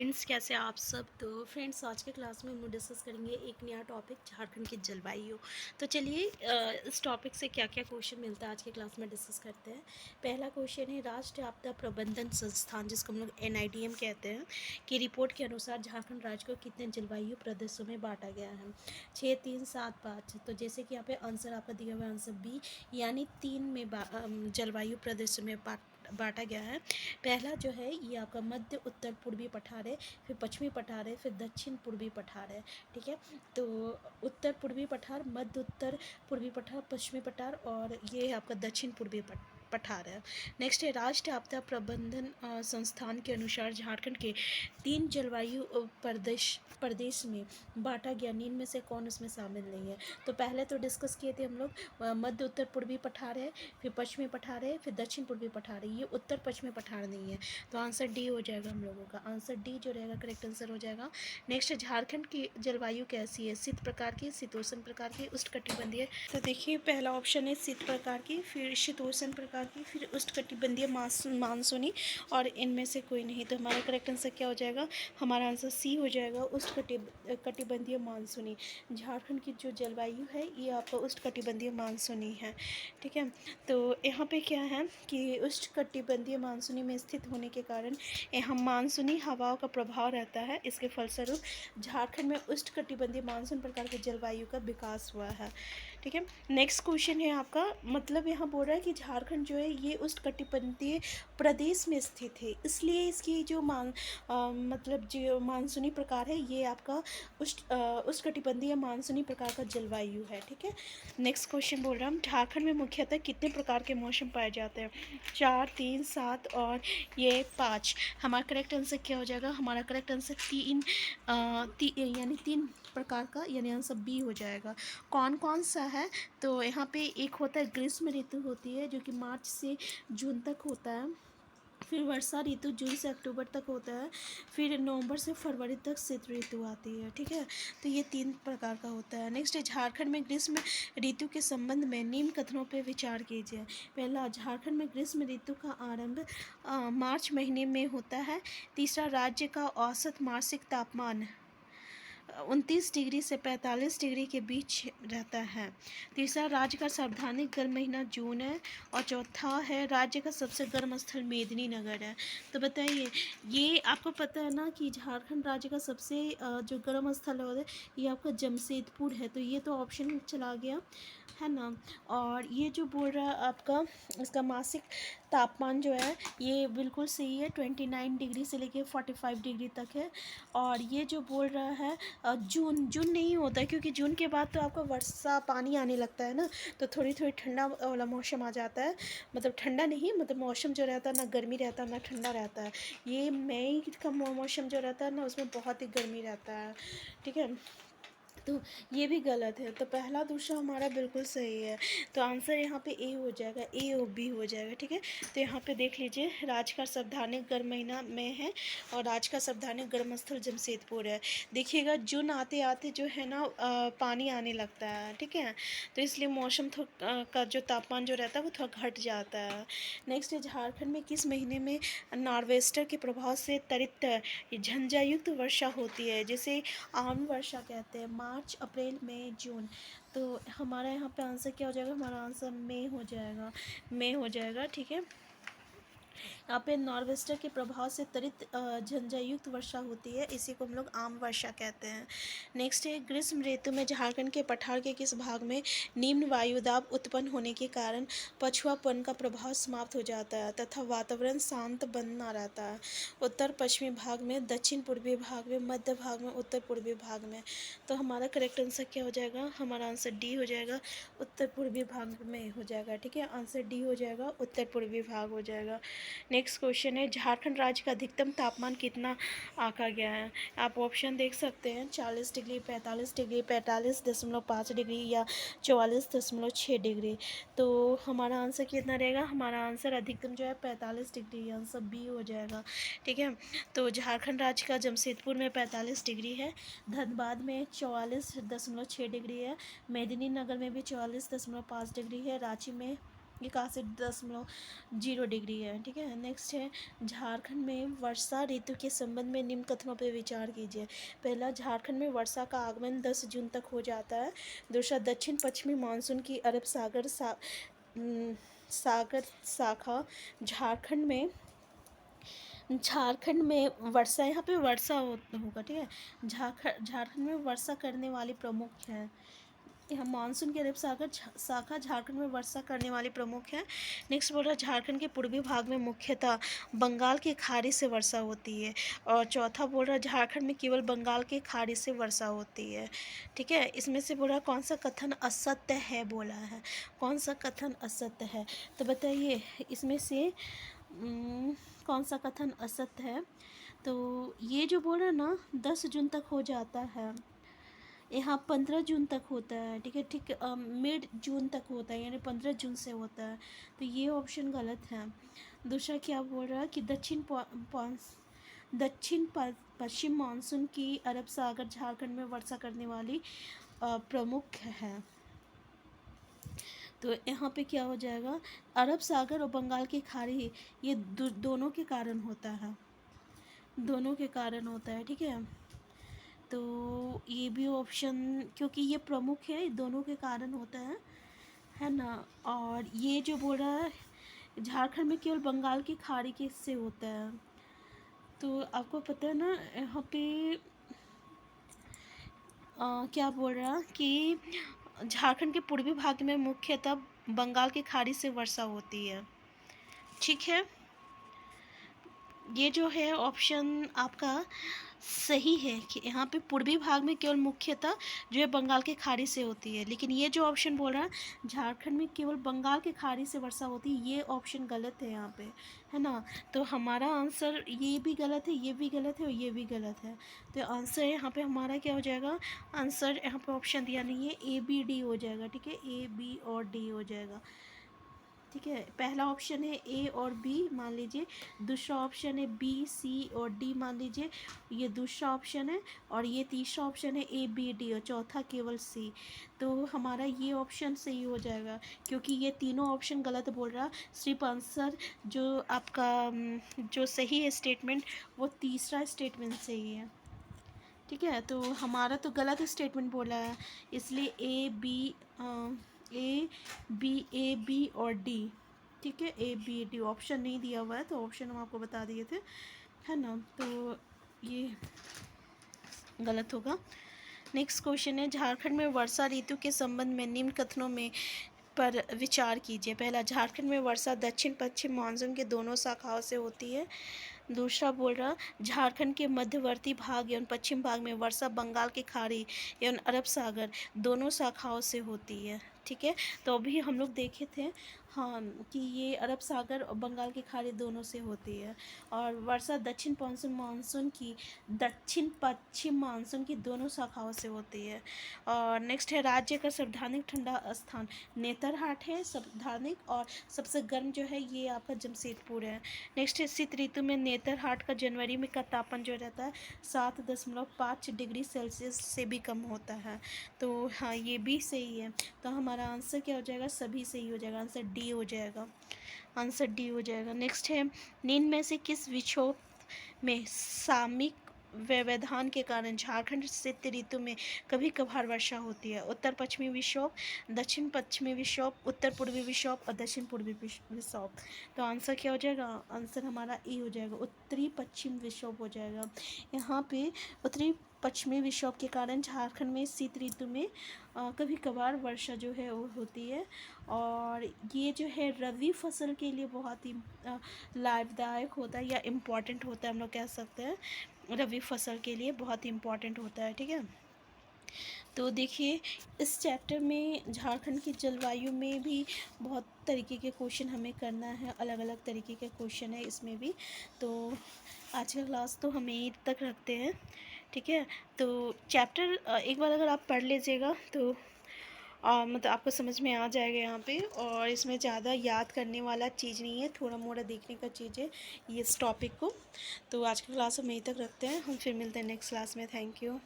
Friends, कैसे आप सब। तो फ्रेंड्स, आज के क्लास में हम डिस्कस करेंगे एक नया टॉपिक, झारखंड की जलवायु। तो चलिए इस टॉपिक से क्या क्या क्वेश्चन मिलता है आज के क्लास में डिस्कस करते हैं। पहला क्वेश्चन है, राष्ट्रीय आपदा प्रबंधन संस्थान जिसको हम लोग NIDM कहते हैं की रिपोर्ट के अनुसार झारखंड राज्य को कितने जलवायु प्रदेशों में बांटा गया है। 6, 3, 7, 5। तो जैसे कि यहाँ पे आंसर आपका दिया हुआ है आंसर बी, यानी 3 में जलवायु प्रदेशों में बांटा गया है। पहला जो है ये आपका मध्य उत्तर पूर्वी पठार है, फिर पश्चिमी पठार है, फिर दक्षिण पूर्वी पठार है। ठीक है, तो उत्तर पूर्वी पठार, मध्य उत्तर पूर्वी पठार, पश्चिमी पठार और ये आपका दक्षिण पूर्वी पठार है। नेक्स्ट है, राष्ट्रीय आपदा प्रबंधन संस्थान के अनुसार झारखंड के 3 जलवायु प्रदेश में बांटा गया, निम्न में से कौन उसमें शामिल नहीं है। तो पहले तो डिस्कस किए थे हम लोग, मध्य उत्तर पूर्वी पठार है, फिर पश्चिमी पठार है, फिर दक्षिण पूर्वी पठार है। ये उत्तर पश्चिमी पठार नहीं है, तो आंसर डी हो जाएगा हम लोगों का। आंसर डी जो रहेगा करेक्ट आंसर हो जाएगा। नेक्स्ट, झारखंड की जलवायु कैसी है, शीत प्रकार की, शीतोष्ण प्रकार की, उष्णकटिबंधीय। तो देखिए पहला ऑप्शन है शीत प्रकार की, फिर शीतोष्ण प्रकार की, फिर उष्णकटिबंधीय मानसूनी, और इनमें से कोई नहीं। तो हमारा करेक्ट आंसर क्या हो जाएगा, हमारा आंसर सी हो जाएगा, उष्णकटिबंधीय मानसूनी। झारखंड की जो जलवायु है ये आपका उष्णकटिबंधीय मानसूनी है। ठीक है, तो यहाँ पे क्या है कि उष्णकटिबंधीय मानसूनी में स्थित होने के कारण यहाँ मानसूनी हवाओं का प्रभाव रहता है। इसके फलस्वरूप झारखंड में उष्णकटिबंधीय मानसून प्रकार की जलवायु का विकास हुआ है। ठीक है, नेक्स्ट क्वेश्चन है आपका, मतलब यहाँ बोल रहा है कि झारखंड जो है ये उष्णकटिबंधीय प्रदेश में स्थित है, इसलिए इसकी जो मतलब जो मानसूनी प्रकार है ये आपका उष्णकटिबंधीय मानसूनी प्रकार का जलवायु है। ठीक है, नेक्स्ट क्वेश्चन बोल रहा हूँ, झारखंड में मुख्यतः कितने प्रकार के मौसम पाए जाते हैं। 4, 3, 7 और ये 5। हमारा करेक्ट आंसर क्या हो जाएगा, हमारा करेक्ट आंसर यानी 3 प्रकार का, यानी आंसर बी हो जाएगा। कौन कौन सा है, तो यहाँ पे एक होता है ग्रीष्म ऋतु होती है जो कि मार्च से जून तक होता है, फिर वर्षा ऋतु जून से अक्टूबर तक होता है, फिर नवंबर से फरवरी तक शीत ऋतु आती है। ठीक है, तो ये 3 प्रकार का होता है। नेक्स्ट है, झारखंड में ग्रीष्म ऋतु के संबंध में निम्न कथनों पर विचार कीजिए। पहला, झारखंड में ग्रीष्म ऋतु का आरंभ मार्च महीने में होता है। तीसरा, राज्य का औसत मासिक तापमान 29 डिग्री से 45 डिग्री के बीच रहता है। तीसरा, राज्य का सर्वाधिक गर्म महीना जून है। और चौथा है, राज्य का सबसे गर्म स्थल मेदिनीनगर है। तो बताइए, ये आपको पता है ना कि झारखंड राज्य का सबसे जो गर्म स्थल है ये आपका जमशेदपुर है, तो ये तो ऑप्शन चला गया है ना। और ये जो बोल रहा है आपका, इसका मासिक तापमान जो है ये बिल्कुल सही है, 29 डिग्री से लेके 45 डिग्री तक है। और ये जो बोल रहा है जून नहीं होता है, क्योंकि जून के बाद तो आपका वर्षा पानी आने लगता है ना, तो थोड़ी थोड़ी ठंडा वाला मौसम आ जाता है। मतलब ठंडा नहीं, मतलब मौसम जो रहता है ना गर्मी रहता है ना ठंडा रहता है। ये मई का मौसम जो रहता है ना उसमें बहुत ही गर्मी रहता है। ठीक है, तो ये भी गलत है, तो पहला दूसरा हमारा बिल्कुल सही है। तो आंसर यहाँ पे ए हो जाएगा, ए और बी हो जाएगा। ठीक है, तो यहाँ पे देख लीजिए, राज्य का सावधानिक गर्म महीना में है और राज्य का सावधानिक गर्म स्थल जमशेदपुर है। देखिएगा जून आते आते जो है ना पानी आने लगता है। ठीक है, तो इसलिए मौसम का जो तापमान जो रहता है वो थोड़ा घट जाता है। नेक्स्ट है, झारखंड में किस महीने में नॉर्वेस्टर के प्रभाव से त्वरित झंझायुक्त वर्षा होती है, जिसे आम वर्षा कहते हैं। मार्च, अप्रैल, मई, जून। तो हमारा यहाँ पे आंसर क्या हो जाएगा, हमारा आंसर मई हो जाएगा, मई हो जाएगा। ठीक है, यहाँ पे नॉर्वेस्टर के प्रभाव से त्वरित झंझायुक्त वर्षा होती है, इसी को हम लोग आम वर्षा कहते हैं। नेक्स्ट है, ग्रीष्म ऋतु में झारखंड के पठार के किस भाग में निम्न वायुदाब उत्पन्न होने के कारण पछुआपन का प्रभाव समाप्त हो जाता है तथा वातावरण शांत बना रहता है। उत्तर पश्चिमी भाग में, दक्षिण पूर्वी भाग में, मध्य भाग में, उत्तर पूर्वी भाग में। तो हमारा करेक्ट आंसर क्या हो जाएगा, हमारा आंसर डी हो जाएगा, उत्तर पूर्वी भाग में हो जाएगा। ठीक है, आंसर डी हो जाएगा, उत्तर पूर्वी भाग हो जाएगा। नेक्स्ट क्वेश्चन है, झारखंड राज्य का अधिकतम तापमान कितना आंका गया है। आप ऑप्शन देख सकते हैं, 40 डिग्री, 45 डिग्री, 45.5 डिग्री या 44.6 डिग्री। तो हमारा आंसर कितना रहेगा, हमारा आंसर अधिकतम जो है 45 डिग्री, आंसर बी हो जाएगा। ठीक है, तो झारखंड राज्य का जमशेदपुर में 45 डिग्री है, धनबाद में 44.6 डिग्री है, मेदिनीनगर में भी 44.5 डिग्री है, रांची में 81.0 डिग्री है, ठीक है। नेक्स्ट है झारखंड में वर्षा ऋतु के संबंध में निम्न कथनों पर विचार कीजिए। पहला, झारखंड में वर्षा का आगमन 10 जून तक हो जाता है। दूसरा, दक्षिण पश्चिमी मानसून की अरब सागर शाखा झारखंड में वर्षा, यहाँ पे वर्षा होगा, ठीक है। झारखंड में वर्षा करने वाली प्रमुख है, यहाँ मानसून की अरब सागर शाखा झारखंड में वर्षा करने वाली प्रमुख है। नेक्स्ट बोल रहा है झारखंड के पूर्वी भाग में मुख्यतः बंगाल की खाड़ी से वर्षा होती है। और चौथा बोल रहा है झारखंड में केवल बंगाल की खाड़ी से वर्षा होती है, ठीक है। इसमें से बोल रहा कौन सा कथन असत्य है, बोला है कौन सा कथन असत्य है, तो बताइए इसमें से कौन सा कथन असत्य है। तो ये जो बोल रहा है ना 10 जून तक हो जाता है, यहाँ 15 जून तक होता है, ठीक है, ठीक, मिड जून तक होता है, यानी 15 जून से होता है, तो ये ऑप्शन गलत है। दूसरा क्या बोल रहा है कि दक्षिण पश्चिम मानसून की अरब सागर झारखंड में वर्षा करने वाली प्रमुख है, तो यहाँ पे क्या हो जाएगा, अरब सागर और बंगाल की खाड़ी ये दोनों के कारण होता है, दोनों के कारण होता है, ठीक है। तो ये भी ऑप्शन, क्योंकि ये प्रमुख है, दोनों के कारण होता है ना। और ये जो बोल रहा है झारखंड में केवल बंगाल की खाड़ी के से होता है, तो आपको पता है ना यहाँ पे क्या बोल रहा कि झारखंड के पूर्वी भाग में मुख्यतः बंगाल की खाड़ी से वर्षा होती है, ठीक है। ये जो है ऑप्शन आपका सही है कि यहाँ पे पूर्वी भाग में केवल मुख्यतः जो है बंगाल की खाड़ी से होती है, लेकिन ये जो ऑप्शन बोल रहा है झारखंड में केवल बंगाल की खाड़ी से वर्षा होती है, ये ऑप्शन गलत है यहाँ पे, है ना। तो हमारा आंसर ये भी गलत है, ये भी गलत है और ये भी गलत है, तो आंसर यहाँ पे हमारा क्या हो जाएगा, आंसर यहाँ पे ऑप्शन दिया नहीं है, ए बी डी हो जाएगा, ठीक है, ए बी और डी हो जाएगा, ठीक है। पहला ऑप्शन है ए और बी मान लीजिए, दूसरा ऑप्शन है बी सी और डी मान लीजिए, ये दूसरा ऑप्शन है, और ये तीसरा ऑप्शन है ए बी डी और चौथा केवल सी, तो हमारा ये ऑप्शन सही हो जाएगा, क्योंकि ये तीनों ऑप्शन गलत बोल रहा, सिर्फ आंसर जो आपका जो सही है स्टेटमेंट वो तीसरा स्टेटमेंट सही है, ठीक है। तो हमारा तो गलत स्टेटमेंट बोला है, इसलिए ए बी और डी, ठीक है, ए बी डी ऑप्शन नहीं दिया हुआ है, तो ऑप्शन हम आपको बता दिए थे, है ना, तो ये गलत होगा। नेक्स्ट क्वेश्चन है झारखंड में वर्षा ऋतु के संबंध में निम्न कथनों में पर विचार कीजिए। पहला, झारखंड में वर्षा दक्षिण पश्चिम मानसून के दोनों शाखाओं से होती है। दूसरा बोल रहा झारखंड के मध्यवर्ती भाग एवं पश्चिम भाग में वर्षा बंगाल की खाड़ी एवं अरब सागर दोनों शाखाओं से होती है, ठीक है। तो अभी हम लोग देखे थे हाँ कि ये अरब सागर और बंगाल की खाड़ी दोनों से होती है, और वर्षा दक्षिण पश्चिम मानसून की दोनों शाखाओं से होती है। और नेक्स्ट है राज्य का सर्वाधिक ठंडा स्थान नेतरहाट है सर्वाधिक, और सबसे गर्म जो है ये आपका जमशेदपुर है। नेक्स्ट है शीत ऋतु में नेतरहाट का जनवरी में का तापमान जो रहता है 7.5 डिग्री सेल्सियस से भी कम होता है, तो हाँ ये भी सही है, तो हमारा आंसर क्या हो जाएगा, सभी सही हो जाएगा, आंसर डी हो जाएगा, आंसर डी हो जाएगा। नेक्स्ट है निम्न में से किस विक्षोभ में सामयिक व्यवधान के कारण झारखंड शीत ऋतु में कभी कभार वर्षा होती है। उत्तर पश्चिमी विक्षोभ, दक्षिण पश्चिमी विक्षोभ, उत्तर पूर्वी विक्षोभ और दक्षिण पूर्वी विक्षोभ, तो आंसर क्या हो जाएगा, आंसर हमारा ए हो जाएगा, उत्तरी पश्चिम विक्षोभ हो जाएगा। यहाँ पे उत्तरी पश्चिमी विक्षोभ के कारण झारखंड में शीत ऋतु में कभी कभार वर्षा जो है वो होती है, और ये जो है रबी फसल के लिए बहुत ही लाभदायक होता है या इम्पॉर्टेंट होता है, हम लोग कह सकते हैं रबी फसल के लिए बहुत ही इम्पॉर्टेंट होता है, ठीक है। तो देखिए इस चैप्टर में झारखंड की जलवायु में भी बहुत तरीके के क्वेश्चन हमें करना है, अलग अलग तरीके के क्वेश्चन है इसमें भी, तो आज का क्लास तो हम यहीं तक रखते हैं, ठीक है। तो चैप्टर एक बार अगर आप पढ़ लीजिएगा तो मतलब आपको समझ में आ जाएगा यहाँ पे, और इसमें ज़्यादा याद करने वाला चीज़ नहीं है, थोड़ा मोड़ा देखने का चीज़ है ये इस टॉपिक को। तो आज का क्लास हम यहीं तक रखते हैं, हम फिर मिलते हैं नेक्स्ट क्लास में। Thank you.